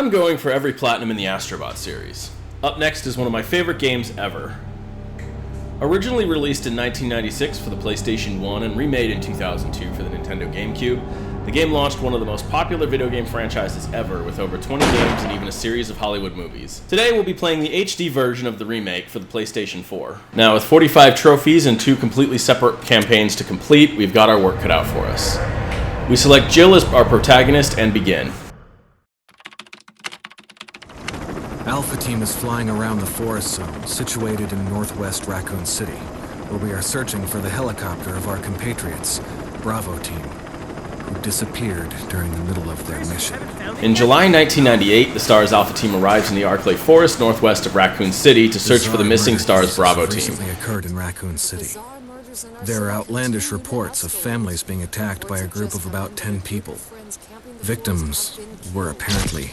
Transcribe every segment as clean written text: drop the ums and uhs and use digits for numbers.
I'm going for every platinum in the Astro Bot series. Up next is one of my favorite games ever. Originally released in 1996 for the PlayStation 1 and remade in 2002 for the Nintendo GameCube, the game launched one of the most popular video game franchises ever, with over 20 games and even a series of Hollywood movies. Today we'll be playing the HD version of the remake for the PlayStation 4. Now, with 45 trophies and 2 completely separate campaigns to complete, we've got our work cut out for us. We select Jill as our protagonist and begin. Alpha Team is flying around the forest zone, situated in northwest Raccoon City, where we are searching for the helicopter of our compatriots, Bravo Team, who disappeared during the middle of their mission. In July 1998, the STARS Alpha Team arrives in the Arclay Forest northwest of Raccoon City to search for the missing STARS Bravo Team. Recently occurred in Raccoon City. There are outlandish reports of families being attacked by a group of about 10 people. Victims were apparently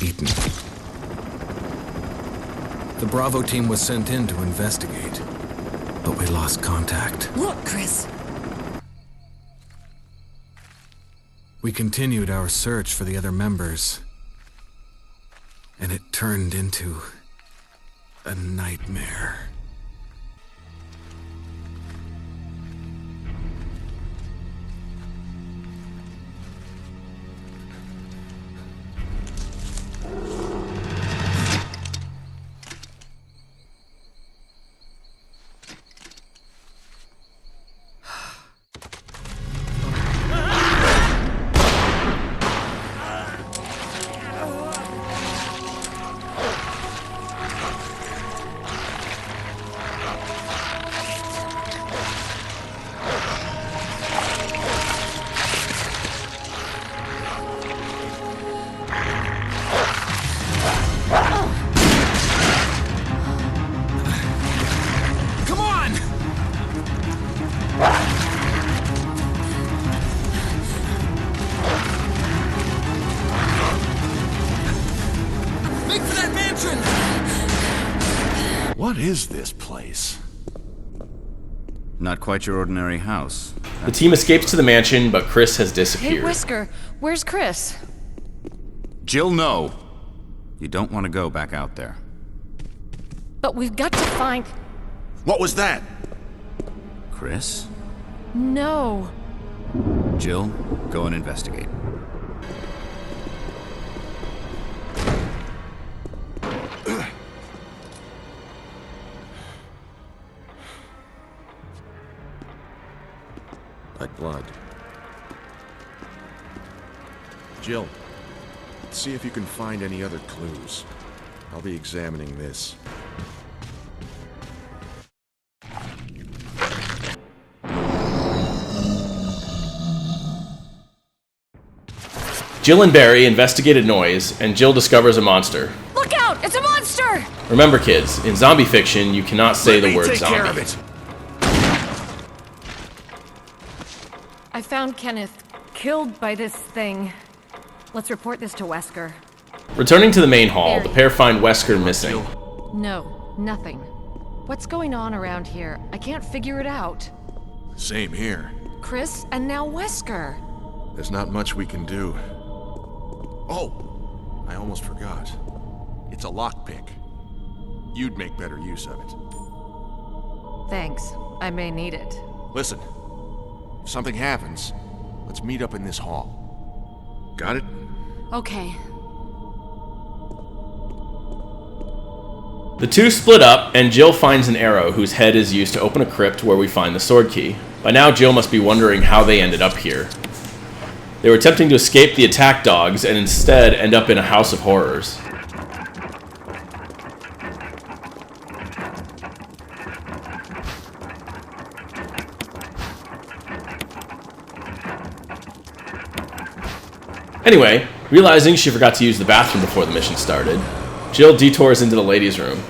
eaten. The Bravo Team was sent in to investigate, but we lost contact. Look, Chris! We continued our search for the other members, and it turned into a nightmare. What is this place? Not quite your ordinary house. The team escapes to the mansion, but Chris has disappeared. Hey, Whisker, where's Chris? Jill, no! You don't want to go back out there. But we've got to find... What was that? Chris? No. Jill, go and investigate. Like blood. Jill, see if you can find any other clues. I'll be examining this. Jill and Barry investigate a noise, and Jill discovers a monster. Look out! It's a monster! Remember, kids, in zombie fiction, you cannot say the word zombie. Let me take care of it. I found Kenneth killed by this thing. Let's report this to Wesker. Returning to the main hall, the pair find Wesker missing. No, nothing. What's going on around here? I can't figure it out. Same here. Chris, and now Wesker. There's not much we can do. Oh, I almost forgot. It's a lockpick. You'd make better use of it. Thanks. I may need it. Listen, if something happens, let's meet up in this hall. Got it? Okay. The two split up, and Jill finds an arrow whose head is used to open a crypt where we find the sword key. By now, Jill must be wondering how they ended up here. They were attempting to escape the attack dogs and instead end up in a house of horrors. Anyway, realizing she forgot to use the bathroom before the mission started, Jill detours into the ladies' room.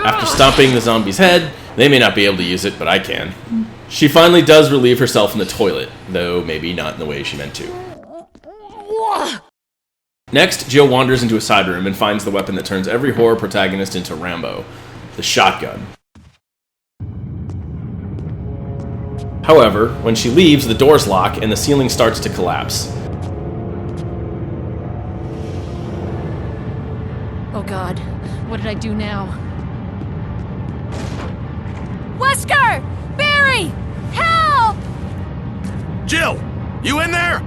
After stomping the zombie's head, they may not be able to use it, but I can. She finally does relieve herself in the toilet, though maybe not in the way she meant to. Next, Jill wanders into a side room and finds the weapon that turns every horror protagonist into Rambo, the shotgun. However, when she leaves, the doors lock and the ceiling starts to collapse. Oh God, what did I do now? Wesker! Barry! Help! Jill! You in there?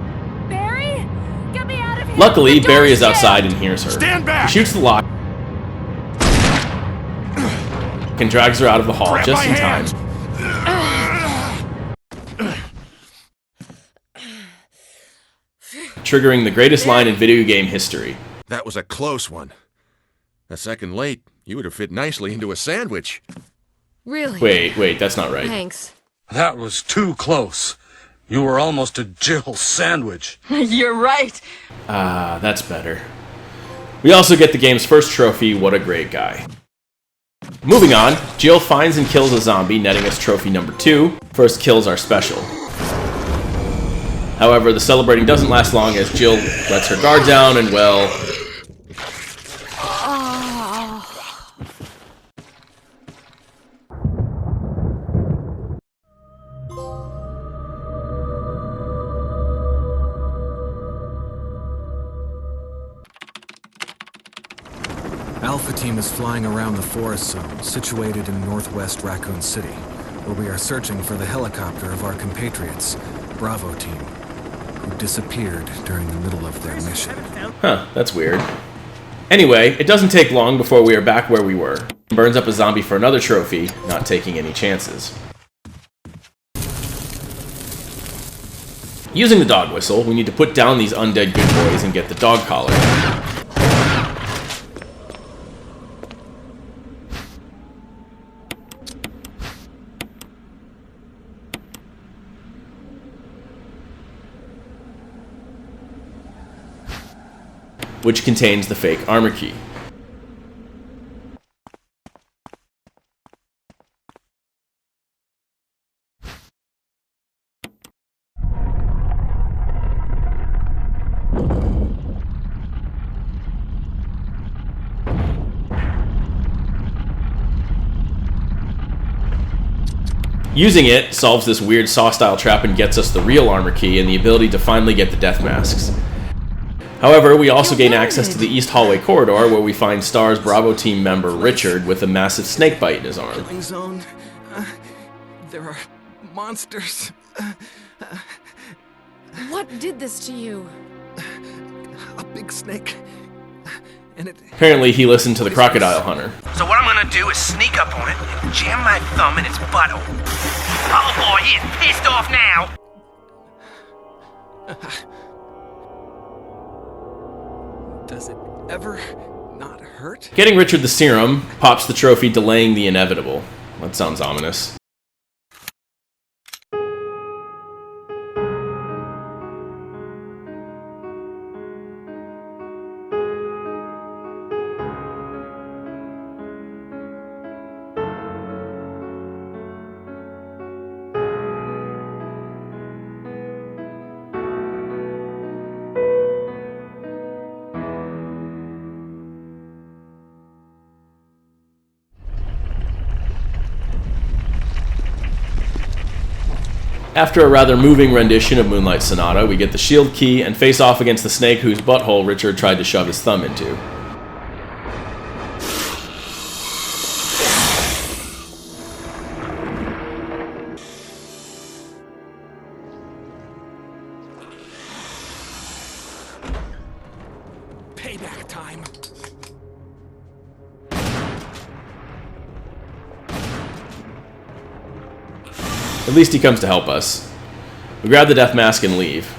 Barry? Get me out of here! Luckily, The Barry is door's outside jammed! and hears her. Stand back! He shoots the lock and drags her out of the hall Grab just my in time. hand. Triggering the greatest line in video game history. That was a close one. A second late, you would have fit nicely into a sandwich. Really? Wait, that's not right. Thanks. That was too close. You were almost a Jill sandwich. You're right. Ah, that's better. We also get the game's first trophy, What a Great Guy. Moving on, Jill finds and kills a zombie, netting us trophy number 2. First kills are special. However, the celebrating doesn't last long as Jill lets her guard down and, well... Alpha Team is flying around the forest zone situated in northwest Raccoon City, where we are searching for the helicopter of our compatriots, Bravo Team, who disappeared during the middle of their mission. Huh, that's weird. Anyway, it doesn't take long before we are back where we were. Burns up a zombie for another trophy, not taking any chances. Using the dog whistle, we need to put down these undead good boys and get the dog collar. Which contains the fake armor key. Using it solves this weird Saw-style trap and gets us the real armor key and the ability to finally get the death masks. However, we also gain access to the East Hallway corridor where we find STAR's Bravo team member Richard with a massive snake bite in his arm. Killing zone. There are monsters. What did this to you? A big snake. And it... Apparently, he listened to the crocodile hunter. So what I'm gonna do is sneak up on it and jam my thumb in its butthole. Oh boy, he is pissed off now! Does it ever not hurt? Getting Richard the serum pops the trophy, delaying the inevitable. That sounds ominous. After a rather moving rendition of Moonlight Sonata, we get the shield key and face off against the snake whose butthole Richard tried to shove his thumb into. Payback time. At least he comes to help us. We grab the death mask and leave.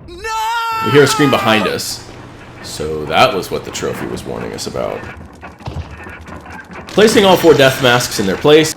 No! We hear a scream behind us. So that was what the trophy was warning us about. Placing all 4 death masks in their place,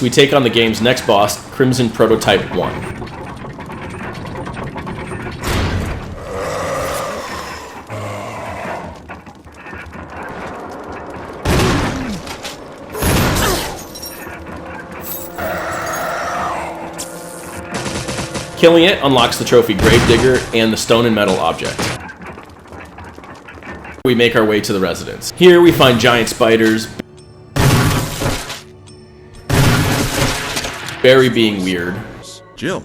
we take on the game's next boss, Crimson Prototype 1. Killing it unlocks the trophy Gravedigger and the stone and metal object. We make our way to the residence. Here we find giant spiders, Barry being weird. Jill.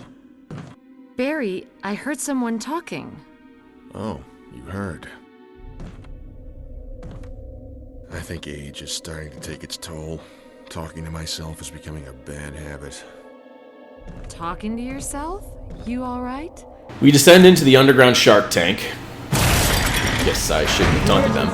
Barry, I heard someone talking. Oh, you heard. I think age is starting to take its toll. Talking to myself is becoming a bad habit. Talking to yourself? You alright? We descend into the underground shark tank. Guess I shouldn't have taunted them.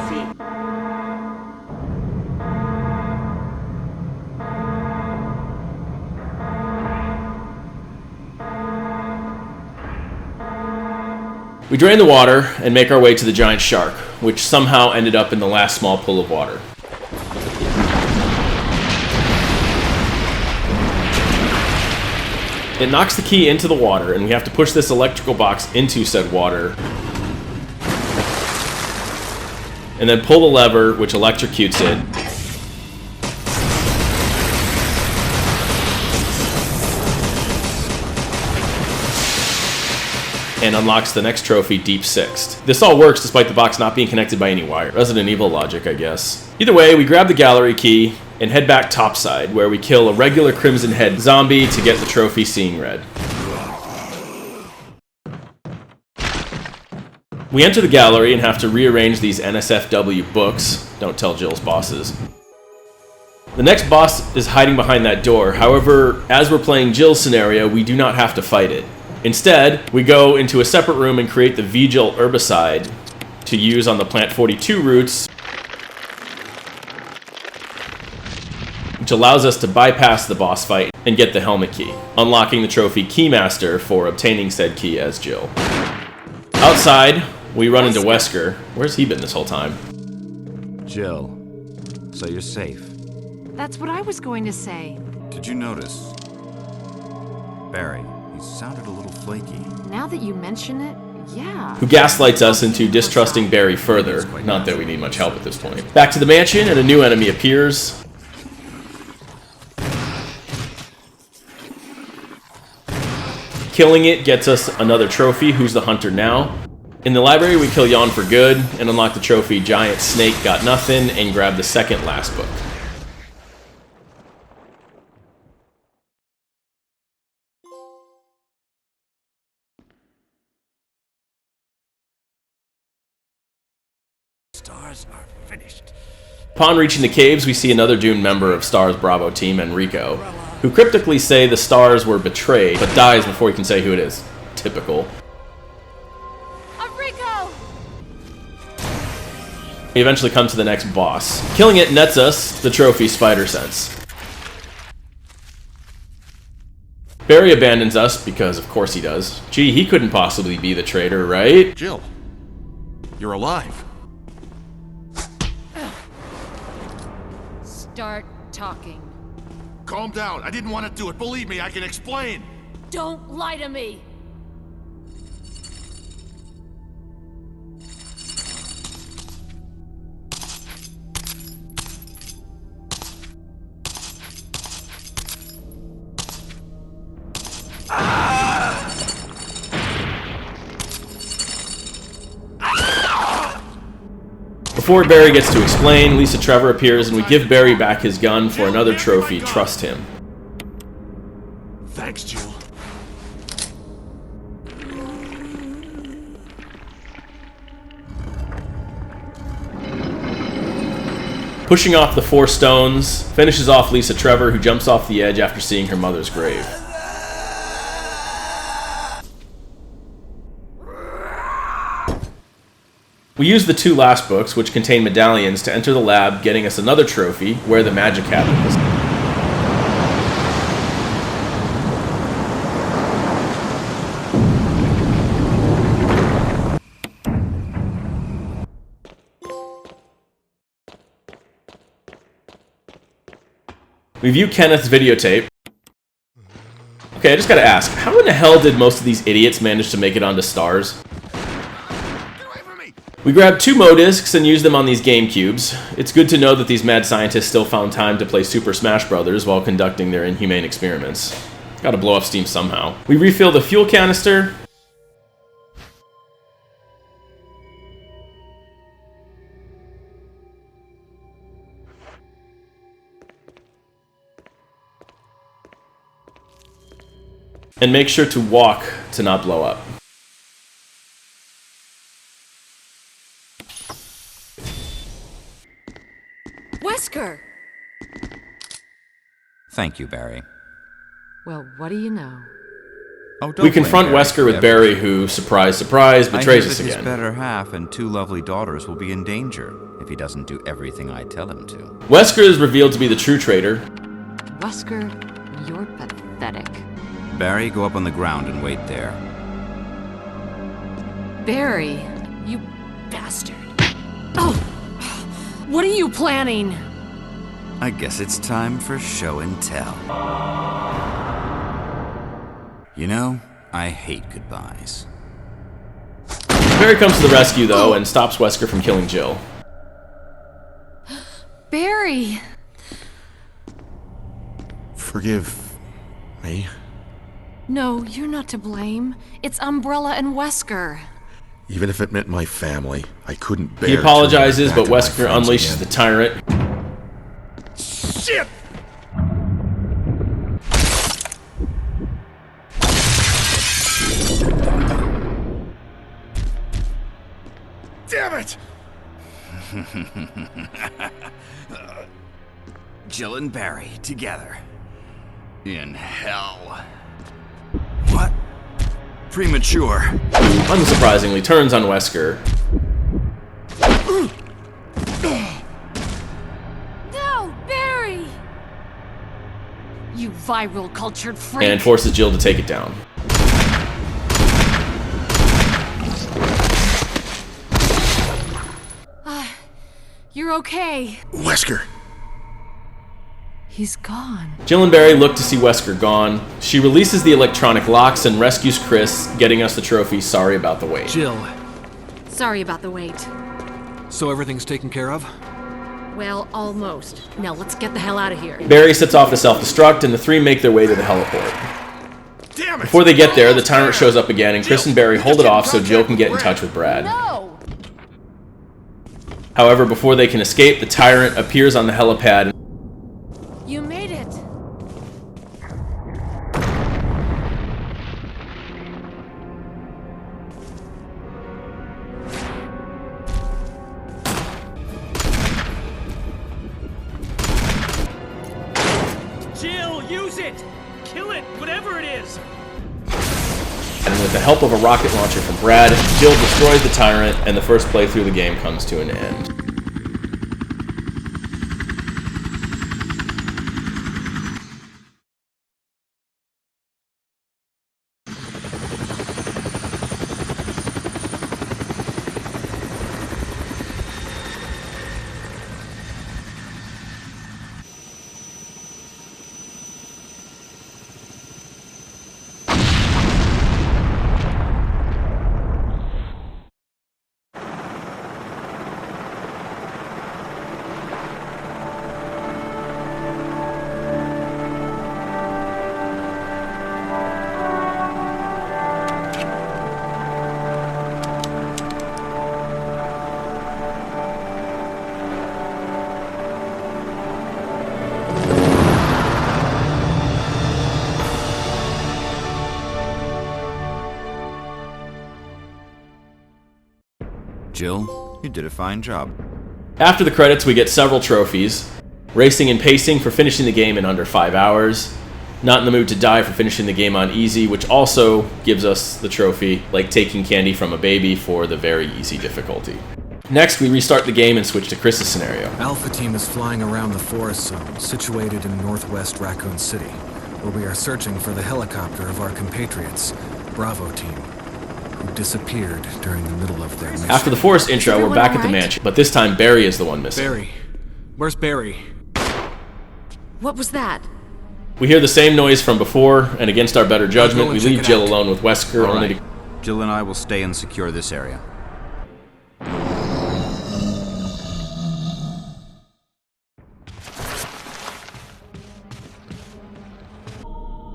We drain the water and make our way to the giant shark, which somehow ended up in the last small pool of water. It knocks the key into the water, and we have to push this electrical box into said water. And then pull the lever, which electrocutes it. And unlocks the next trophy, Deep Sixth. This all works despite the box not being connected by any wire. Resident Evil logic, I guess. Either way, we grab the gallery key and head back topside, where we kill a regular Crimson Head zombie to get the trophy Seeing Red. We enter the gallery and have to rearrange these NSFW books. Don't tell Jill's bosses. The next boss is hiding behind that door. However, as we're playing Jill's scenario, we do not have to fight it. Instead, we go into a separate room and create the Vigil herbicide to use on the Plant 42 roots, which allows us to bypass the boss fight and get the helmet key, unlocking the trophy Keymaster for obtaining said key as Jill. Outside, we run into Wesker. Where's he been this whole time? Jill, so you're safe. That's what I was going to say. Did you notice? Barry, he sounded a little flaky. Now that you mention it, yeah. Who gaslights us into distrusting Barry further. Not that we need much help at this point. Back to the mansion, and a new enemy appears. Killing it gets us another trophy, Who's the Hunter Now? In the library, we kill Jan for good, and unlock the trophy Giant Snake Got Nothing, and grab the second last book. Stars are finished. Upon reaching the caves, we see another doomed member of STAR's Bravo team, Enrico, who cryptically say the STARS were betrayed, but dies before he can say who it is. Typical. Enrico! We eventually come to the next boss. Killing it nets us the trophy Spider Sense. Barry abandons us, because of course he does. Gee, he couldn't possibly be the traitor, right? Jill, you're alive. Start talking. Calm down. I didn't want to do it. Believe me, I can explain. Don't lie to me! Before Barry gets to explain, Lisa Trevor appears and we give Barry back his gun for another trophy, Trust Him. Thanks, Jill. Pushing off the 4 stones, finishes off Lisa Trevor, who jumps off the edge after seeing her mother's grave. We use the 2 last books, which contain medallions, to enter the lab, getting us another trophy, Where the Magic Happens. We view Kenneth's videotape, Okay, I just gotta ask, how in the hell did most of these idiots manage to make it onto stars? We grabbed 2 Mo discs and used them on these GameCubes. It's good to know that these mad scientists still found time to play Super Smash Bros. While conducting their inhumane experiments. Gotta blow off steam somehow. We refill the fuel canister. And make sure to walk to not blow up. Wesker! Thank you, Barry. Well, what do you know? Oh, don't We confront blame Wesker with for Barry, who, surprise, surprise, betrays us I hear that again. his better half and 2 lovely daughters will be in danger if he doesn't do everything I tell him to. Wesker is revealed to be the true traitor. Wesker, you're pathetic. Barry, go up on the ground and wait there. Barry, you bastard. Oh! What are you planning? I guess it's time for show and tell. You know, I hate goodbyes. Barry comes to the rescue, though, and stops Wesker from killing Jill. Barry! Forgive me. No, you're not to blame. It's Umbrella and Wesker. Even if it meant my family, I couldn't bear He to apologizes, turn but back to my Wesker friends unleashes again. the tyrant. Shit! Damn it! Jill and Barry together. In hell. What? Premature. Unsurprisingly, turns on Wesker. No, Barry! You viral cultured freak! And forces Jill to take it down. You're okay. Wesker! He's gone. Jill and Barry look to see Wesker gone. She releases the electronic locks and rescues Chris, getting us the trophy. Sorry about the wait. Jill, Sorry about the wait. so everything's taken care of? Well, almost. Now let's get the hell out of here. Barry sets off the self-destruct, and the 3 make their way to the heliport. Damn it! Before they get there, the tyrant shows up again, and Chris and Barry hold it off so Jill can get in touch with Brad. No! However, before they can escape, the tyrant appears on the helipad. You made it! Jill, use it! Kill it, whatever it is! And with the help of a rocket launcher from Brad, Jill destroys the tyrant, and the first playthrough of the game comes to an end. Jill, you did a fine job. After the credits, we get several trophies. Racing and Pacing for finishing the game in under 5 hours. Not in the Mood to Die for finishing the game on easy, which also gives us the trophy, like taking candy from a baby, for the very easy difficulty. Next, we restart the game and switch to Chris's scenario. Alpha Team is flying around the forest zone, situated in northwest Raccoon City, where we are searching for the helicopter of our compatriots, Bravo Team, who disappeared during the middle of their mission. After the forest intro, we're back at the mansion, but this time Barry is the one missing. Barry. Where's Barry? What was that? We hear the same noise from before, and against our better judgment, we leave Jill alone with Wesker, All only right. Jill and I will stay and secure this area.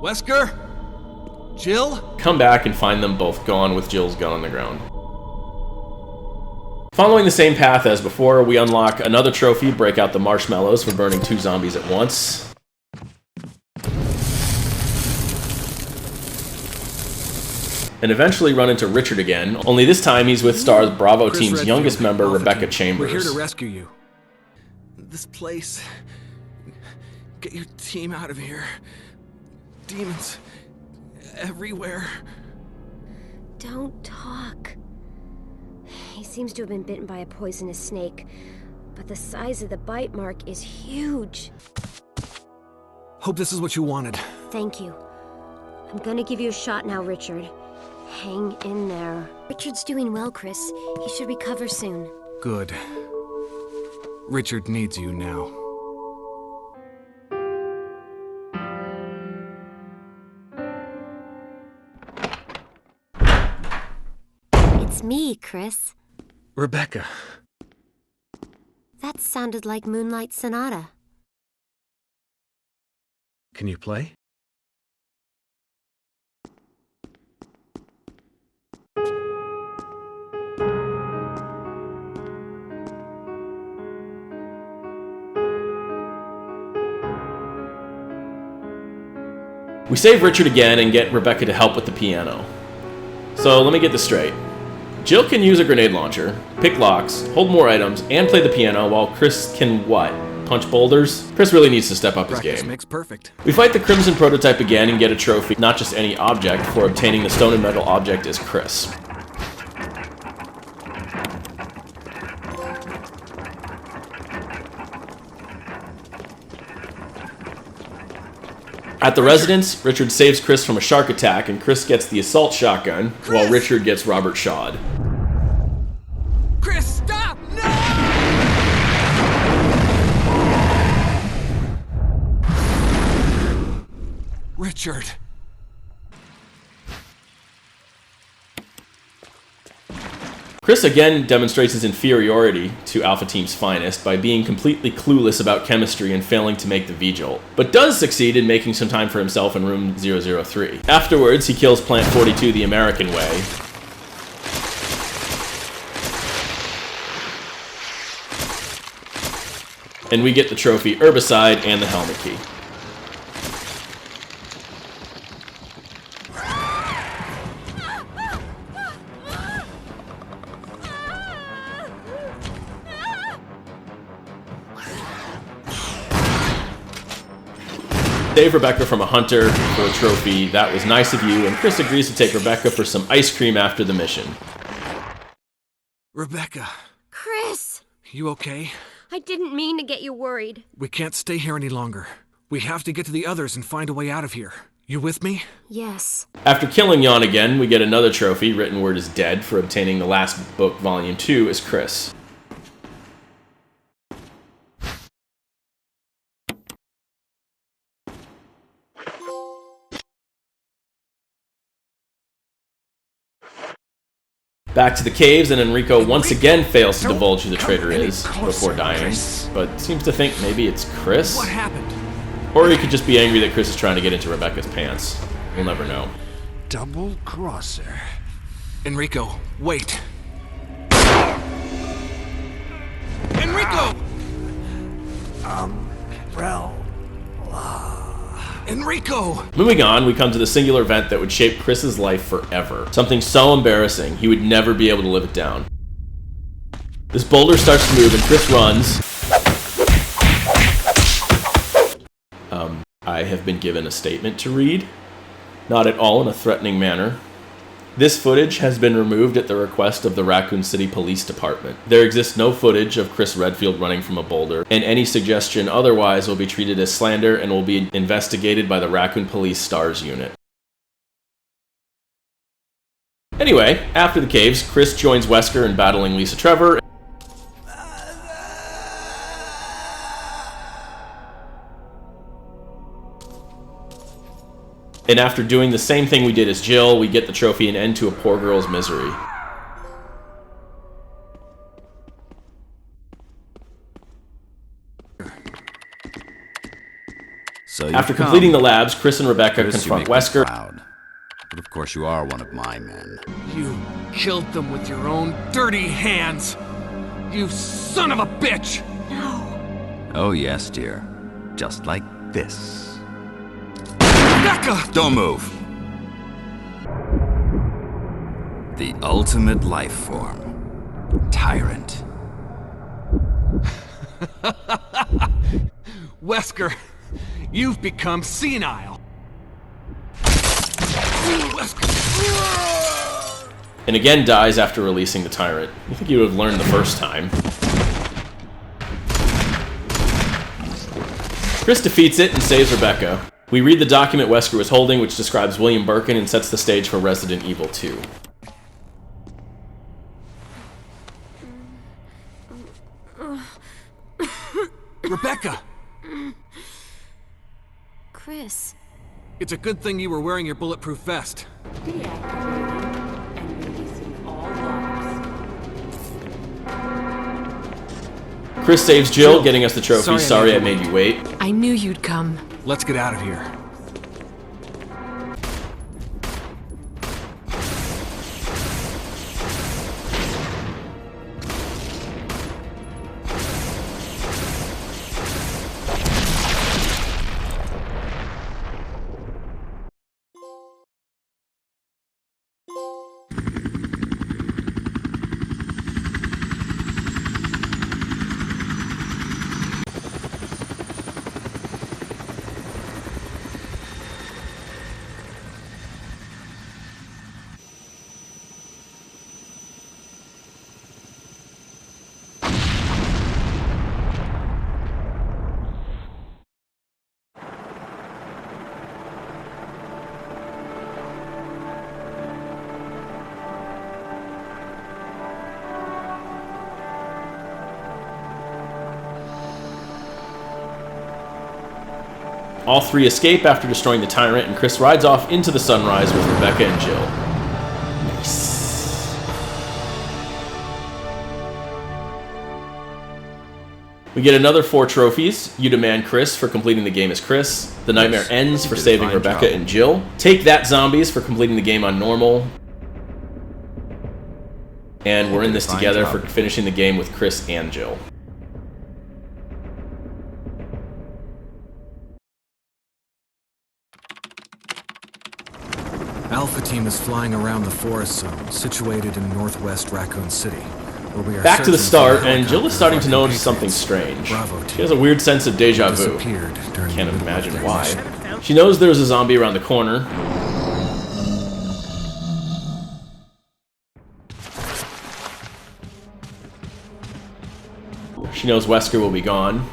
Wesker? Jill? come back and find them both gone with Jill's gun on the ground. Following the same path as before, we unlock another trophy, break out the marshmallows for burning 2 zombies at once. And eventually run into Richard again, only this time he's with Star's Bravo Chris team's Redfield, youngest member, Alpha Rebecca Team. Chambers. We're here to rescue you. This place... Get your team out of here. Demons... everywhere. Don't talk. He seems to have been bitten by a poisonous snake, but the size of the bite mark is huge. Hope this is what you wanted. Thank you. I'm gonna give you a shot now, Richard. Hang in there. Richard's doing well, Chris. He should recover soon. Good. Richard needs you now. It's me, Chris. Rebecca. That sounded like Moonlight Sonata. Can you play? We save Richard again and get Rebecca to help with the piano. So let me get this straight. Jill can use a grenade launcher, pick locks, hold more items, and play the piano, while Chris can what? Punch boulders? Chris really needs to step up his Practice game. makes perfect. We fight the Crimson prototype again and get a trophy, not just any object, for obtaining the stone and metal object as Chris. At the residence, Richard saves Chris from a shark attack, and Chris gets the assault shotgun, while Richard gets Robert shot. Chris, stop! No! Richard. Chris again demonstrates his inferiority to Alpha Team's finest by being completely clueless about chemistry and failing to make the V-Jolt, but does succeed in making some time for himself in room 003. Afterwards, he kills Plant 42 the American way, and we get the trophy Herbicide and the helmet key. Save Rebecca from a hunter for a trophy. That was nice of you, and Chris agrees to take Rebecca for some ice cream after the mission. Rebecca. Chris! You okay? I didn't mean to get you worried. We can't stay here any longer. We have to get to the others and find a way out of here. You with me? Yes. After killing Jan again, we get another trophy, Written Word is Dead, for obtaining the last book, Volume 2, as Chris. Back to the caves, and Enrico once again fails to divulge who the traitor is before dying, but seems to think maybe it's Chris? What happened? Or he could just be angry that Chris is trying to get into Rebecca's pants. We'll never know. Double crosser. Enrico, wait. Enrico! Enrico! Moving on, we come to the singular event that would shape Chris's life forever. Something so embarrassing, he would never be able to live it down. This boulder starts to move and Chris runs. I have been given a statement to read. Not at all in a threatening manner. This footage has been removed at the request of the Raccoon City Police Department. There exists no footage of Chris Redfield running from a boulder, and any suggestion otherwise will be treated as slander and will be investigated by the Raccoon Police STARS unit. Anyway, after the caves, Chris joins Wesker in battling Lisa Trevor. And after doing the same thing we did as Jill, we get the trophy and end to a poor girl's misery. So After completing the labs, Chris and Rebecca confront Wesker. Proud. But of course you are one of my men. You killed them with your own dirty hands! You son of a bitch! Oh yes, dear. Just like this. Rebecca! Don't move. The ultimate life form. Tyrant. Wesker, you've become senile. And again dies after releasing the tyrant. You think you would have learned the first time. Chris defeats it and saves Rebecca. We read the document Wesker was holding, which describes William Birkin and sets the stage for Resident Evil 2. Rebecca! Chris. It's a good thing you were wearing your bulletproof vest. Chris saves Jill, getting us the trophy. Sorry I made you wait. I knew you'd come. Let's get out of here. All three escape after destroying the tyrant, and Chris rides off into the sunrise with Rebecca and Jill. Nice. We get another 4 trophies. You Demand Chris for completing the game as Chris. The Nightmare Ends for saving Rebecca and Jill. Take That Zombies for completing the game on normal. And we're in this together for finishing the game with Chris and Jill. Alpha Team is flying around the forest zone, situated in northwest Raccoon City, where we are Back to the searching start, for a and Jill is starting to notice something strange. She has a weird sense of deja vu. Can't imagine why. She knows there's a zombie around the corner. She knows Wesker will be gone.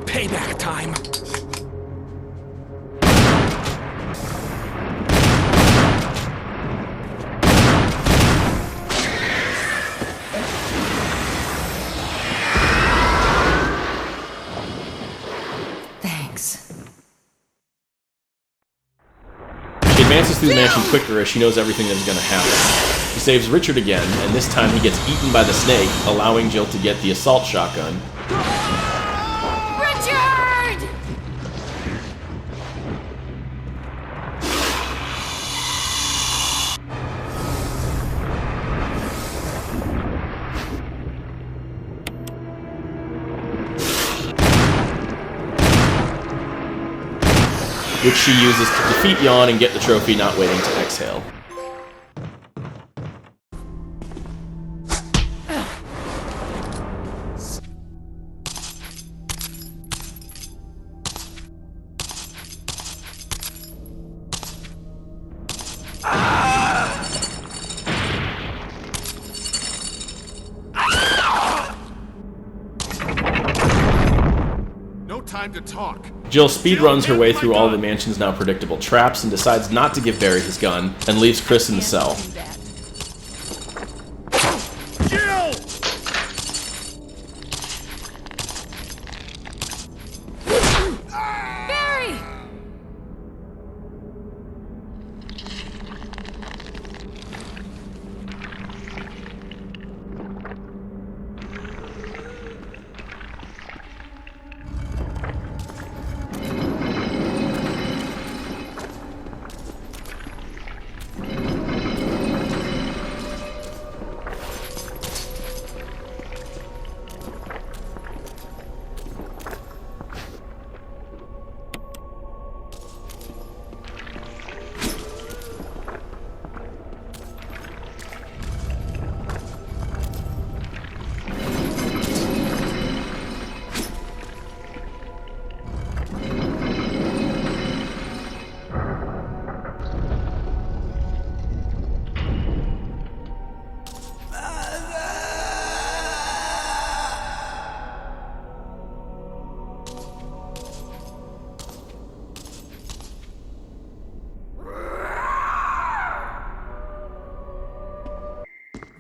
Payback time. Thanks. She advances through the mansion quicker as she knows everything that is going to happen. She saves Richard again, and this time he gets eaten by the snake, allowing Jill to get the assault shotgun. Richard! Which she uses to defeat Yawn and get the trophy, not waiting to exhale. time to talk. Jill speedruns her way through all the mansion's now predictable traps and decides not to give Barry his gun and leaves Chris in the cell. Jill! Barry!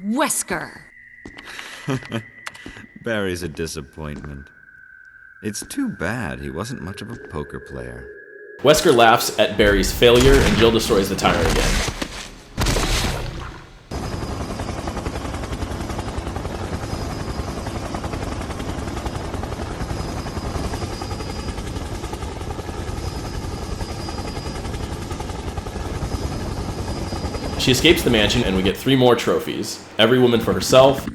Wesker! Barry's a disappointment. It's too bad he wasn't much of a poker player. Wesker laughs at Barry's failure, and Jill destroys the tyrant again. She escapes the mansion, and we get 3 more trophies. Every woman for herself.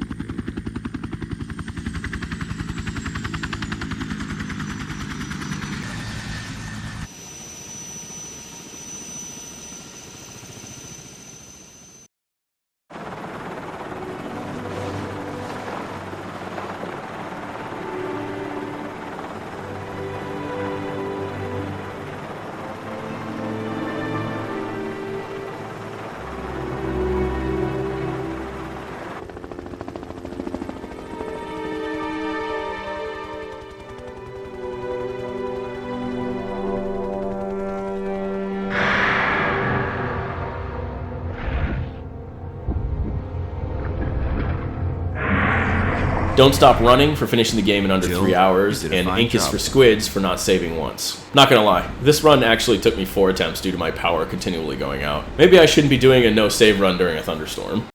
Don't Stop Running for finishing the game in under 3 hours, and Ink is for Squids for not saving once. Not gonna lie, this run actually took me 4 attempts due to my power continually going out. Maybe I shouldn't be doing a no save run during a thunderstorm.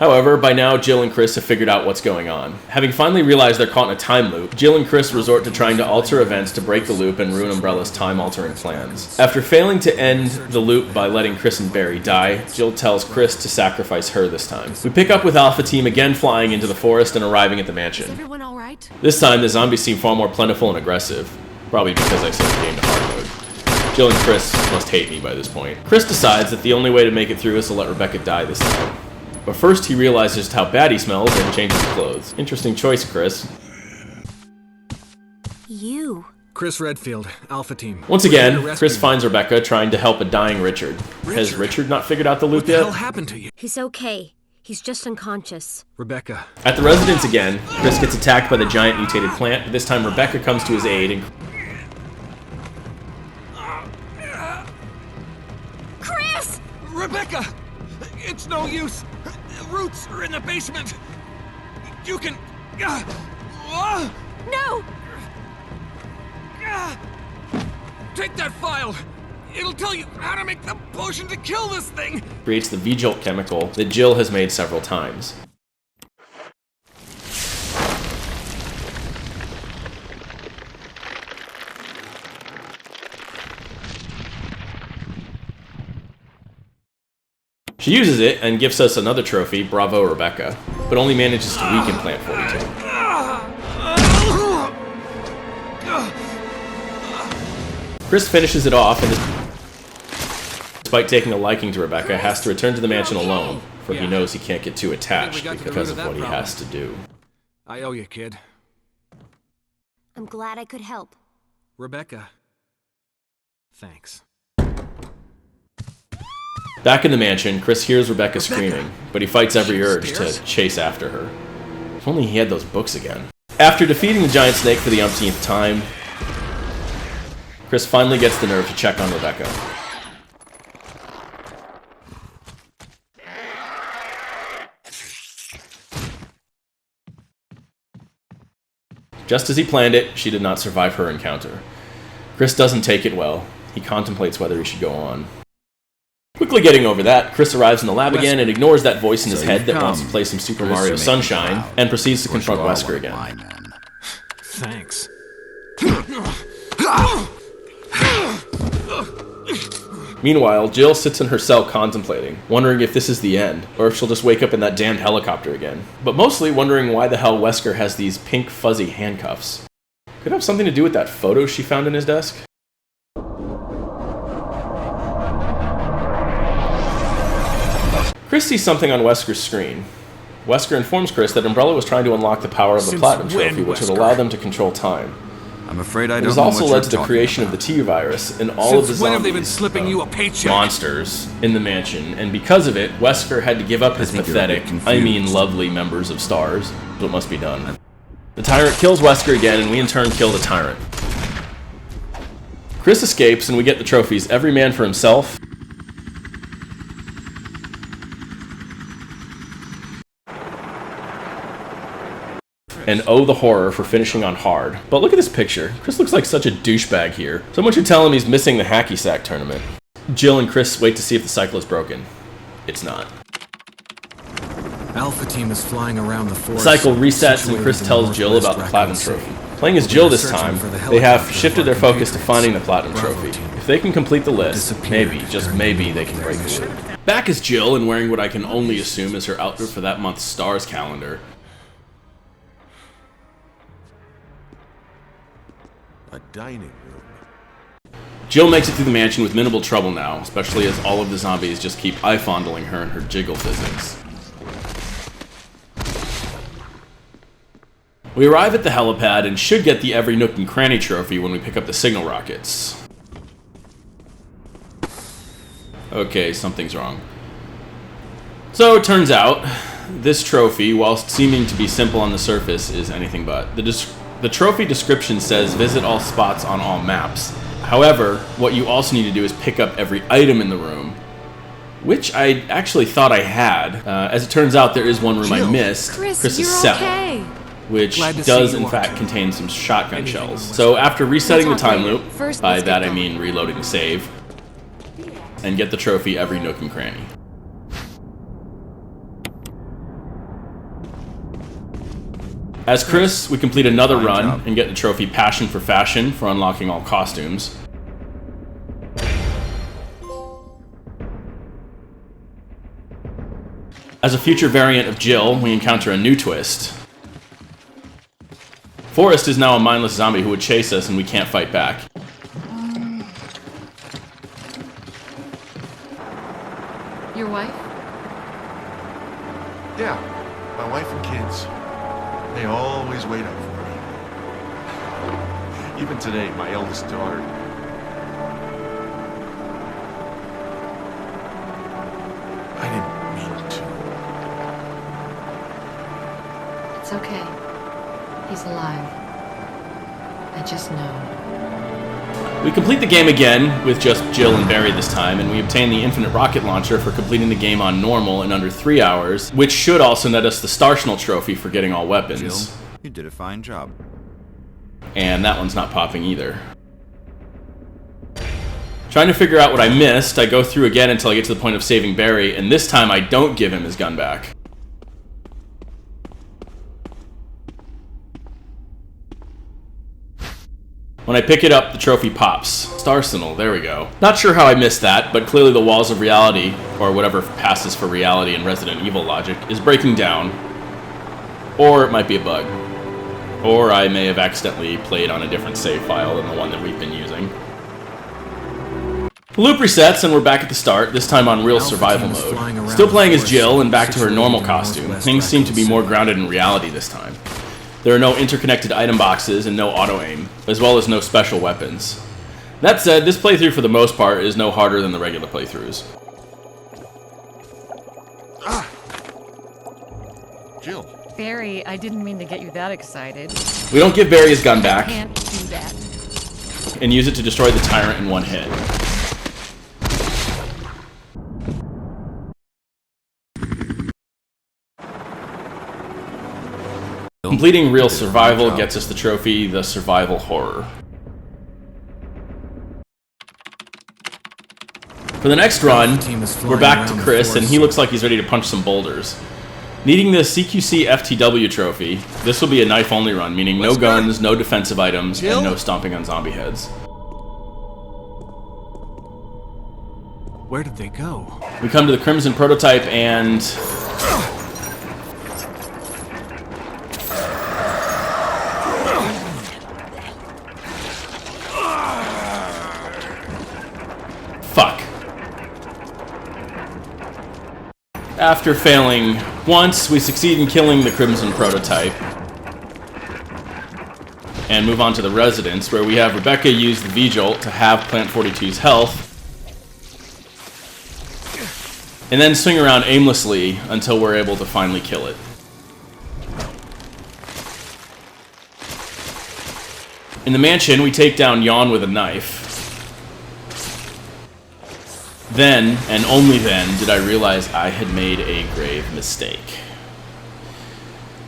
However, by now, Jill and Chris have figured out what's going on. Having finally realized they're caught in a time loop, Jill and Chris resort to trying to alter events to break the loop and ruin Umbrella's time-altering plans. After failing to end the loop by letting Chris and Barry die, Jill tells Chris to sacrifice her this time. We pick up with Alpha Team again flying into the forest and arriving at the mansion. Is everyone all right? This time, the zombies seem far more plentiful and aggressive. Probably because I set the game to hard mode. Jill and Chris must hate me by this point. Chris decides that the only way to make it through is to let Rebecca die this time. But first, he realizes how bad he smells and changes his clothes. Interesting choice, Chris. You. Chris Redfield, Alpha Team. Once again, Chris finds Rebecca trying to help a dying Richard. Has Richard not figured out the loop yet? What the hell happened to you? He's okay. He's just unconscious. Rebecca. At the residence again, Chris gets attacked by the giant mutated plant, but this time Rebecca comes to his aid and... Chris! Rebecca! It's no use. Roots are in the basement. You can... No! Take that file. It'll tell you how to make the potion to kill this thing. creates the V-Jolt chemical that Jill has made several times. She uses it and gives us another trophy, Bravo Rebecca, but only manages to weaken Plant 42. Chris finishes it off and, despite taking a liking to Rebecca, has to return to the mansion alone, for he knows he can't get too attached because of what he has to do. I owe you, kid. I'm glad I could help. Rebecca. Thanks. Back in the mansion, Chris hears Rebecca screaming, but he fights every urge to chase after her. If only he had those books again. After defeating the giant snake for the umpteenth time, Chris finally gets the nerve to check on Rebecca. Just as he planned it, she did not survive her encounter. Chris doesn't take it well. He contemplates whether he should go on. Quickly getting over that, Chris arrives in the lab again and ignores that voice in his head that wants to play some Super Mario Sunshine, and proceeds to confront Wesker again. Thanks. Meanwhile, Jill sits in her cell contemplating, wondering if this is the end, or if she'll just wake up in that damned helicopter again. But mostly wondering why the hell Wesker has these pink fuzzy handcuffs. Could it have something to do with that photo she found in his desk? Chris sees something on Wesker's screen. Wesker informs Chris that Umbrella was trying to unlock the power of the Platinum Trophy, which would allow them to control time. I'm afraid I don't know. It has also led to the creation of the T-Virus and all of the when have they been zombies, slipping you a paycheck? monsters in the mansion, and because of it, Wesker had to give up his pathetic, lovely members of STARS. What must be done. The Tyrant kills Wesker again, and we in turn kill the Tyrant. Chris escapes, and we get the trophies, every man for himself. And oh, the horror for finishing on hard. But look at this picture. Chris looks like such a douchebag here. Someone should tell him he's missing the hacky sack tournament. Jill and Chris wait to see if the cycle is broken. It's not. Alpha Team is flying around the forest. The cycle resets and Chris tells Jill about the Platinum Trophy. Playing as Jill this time, they have shifted their focus to finding the Platinum Trophy. If they can complete the list, maybe, just maybe, they can break through. Back as Jill and wearing what I can only assume is her outfit for that month's STARS calendar. A dining room. Jill makes it through the mansion with minimal trouble now, especially as all of the zombies just keep eye-fondling her and her jiggle physics. We arrive at the helipad and should get the every nook and cranny trophy when we pick up the signal rockets. Okay, something's wrong. So it turns out, this trophy, whilst seeming to be simple on the surface, is anything but. The trophy description says visit all spots on all maps. However, what you also need to do is pick up every item in the room, which I actually thought I had. As it turns out, there is one room I missed, Chris's cell, which does in fact contain some shotgun shells. So after resetting the time loop, by that I mean reloading the save, and get the trophy every nook and cranny. As Chris, we complete another run and get the trophy Passion for Fashion for unlocking all costumes. As a future variant of Jill, we encounter a new twist. Forrest is now a mindless zombie who would chase us and we can't fight back. Your wife? Yeah, my wife and kids. They always wait up for me. Even today, my eldest daughter. I didn't mean to. It's okay. He's alive. I just know. We complete the game again, with just Jill and Barry this time, and we obtain the infinite rocket launcher for completing the game on normal in under 3 hours, which should also net us the Starshnell trophy for getting all weapons. Jill, you did a fine job. And that one's not popping either. Trying to figure out what I missed, I go through again until I get to the point of saving Barry, and this time I don't give him his gun back. When I pick it up, the trophy pops. Starsenal, there we go. Not sure how I missed that, but clearly the walls of reality, or whatever passes for reality in Resident Evil logic, is breaking down. Or it might be a bug. Or I may have accidentally played on a different save file than the one that we've been using. The loop resets and we're back at the start, this time on real survival mode. Still playing as Jill and back to her normal costume. Things seem to be more grounded in reality this time. There are no interconnected item boxes and no auto-aim, as well as no special weapons. That said, this playthrough for the most part is no harder than the regular playthroughs. Ah! Jill. Barry, I didn't mean to get you that excited. We don't give Barry his gun back. I can't do that. shield and use it to destroy the tyrant in one hit. Completing real survival gets us the trophy, the survival horror. For the next run, we're back to Chris, and he looks like he's ready to punch some boulders. Needing the CQC FTW trophy, this will be a knife-only run, meaning no guns, no defensive items, and no stomping on zombie heads. Where did they go? We come to the Crimson prototype, and... fuck. After failing once, we succeed in killing the Crimson prototype and move on to the residence, where we have Rebecca use the V-Jolt to halve Plant 42's health and then swing around aimlessly until we're able to finally kill it. In the mansion, we take down Yawn with a knife. Then, and only then, did I realize I had made a grave mistake.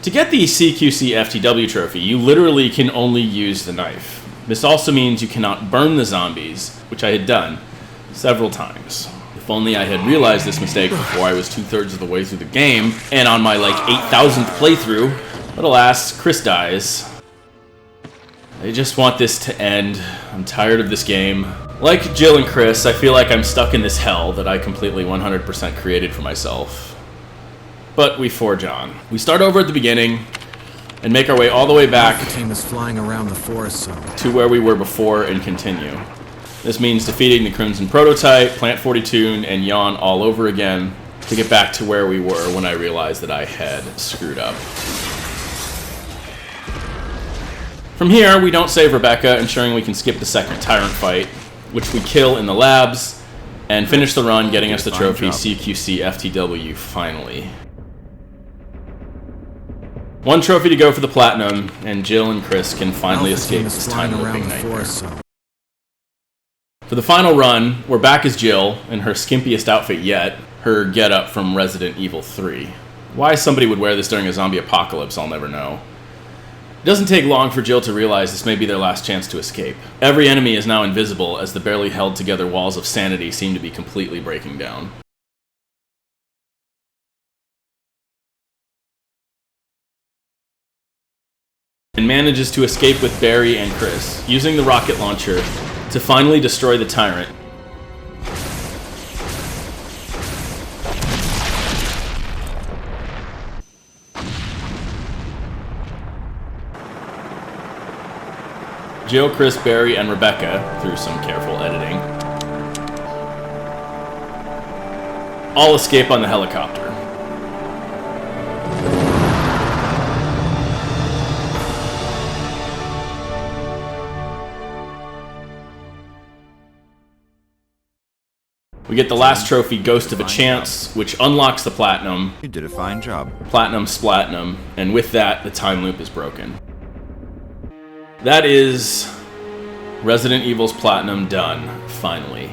To get the CQC FTW trophy, you literally can only use the knife. This also means you cannot burn the zombies, which I had done several times. If only I had realized this mistake before I was 2/3 of the way through the game, and on my like 8,000th playthrough, but alas, Chris dies. I just want this to end. I'm tired of this game. Like Jill and Chris, I feel like I'm stuck in this hell that I completely 100% created for myself. But we forge on. We start over at the beginning and make our way all the way back The team is flying around the forest zone to where we were before and continue. This means defeating the Crimson prototype, Plant 42, and Yawn all over again to get back to where we were when I realized that I had screwed up. From here, we don't save Rebecca, ensuring we can skip the second tyrant fight, which we kill in the labs, and finish the run, getting us the trophy CQC FTW finally. One trophy to go for the Platinum, and Jill and Chris can finally escape this time-looping nightmare. For the final run, we're back as Jill, in her skimpiest outfit yet, her get-up from Resident Evil 3. Why somebody would wear this during a zombie apocalypse, I'll never know. It doesn't take long for Jill to realize this may be their last chance to escape. Every enemy is now invisible, as the barely held together walls of sanity seem to be completely breaking down. And manages to escape with Barry and Chris, using the rocket launcher to finally destroy the tyrant. Jill, Chris, Barry, and Rebecca, through some careful editing, all escape on the helicopter. We get the last trophy, Ghost of a Chance, which unlocks the Platinum. You did a fine job. Platinum Splatinum, and with that, the time loop is broken. That is Resident Evil's Platinum done, finally.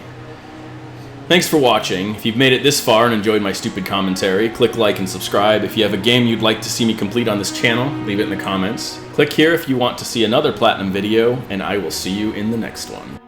Thanks for watching. If you've made it this far and enjoyed my stupid commentary, click like and subscribe. If you have a game you'd like to see me complete on this channel, leave it in the comments. Click here if you want to see another Platinum video, and I will see you in the next one.